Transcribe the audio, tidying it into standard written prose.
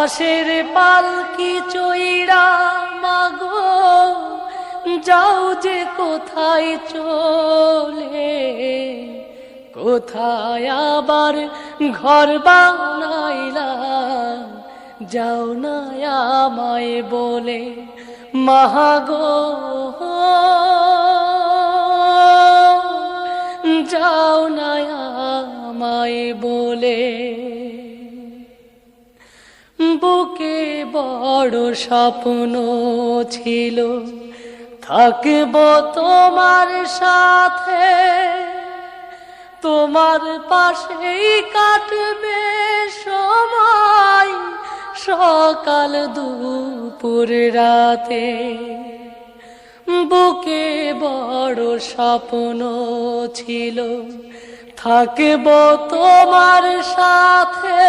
আকাশের পালকি চইরা মাগো যাও যে কোথায় চলে, কোথায় আবার ঘর বানাইলা যাও না আমায় বলে। মাগো যাও না আমায় বলে। বুকে বড় স্বপ্ন ছিল থাকব তোমার সাথে, তোমার পাশেই কাটবে সময় সকাল দুপুর রাতে। বুকে বড় স্বপ্ন ছিল থাকব তোমার সাথে,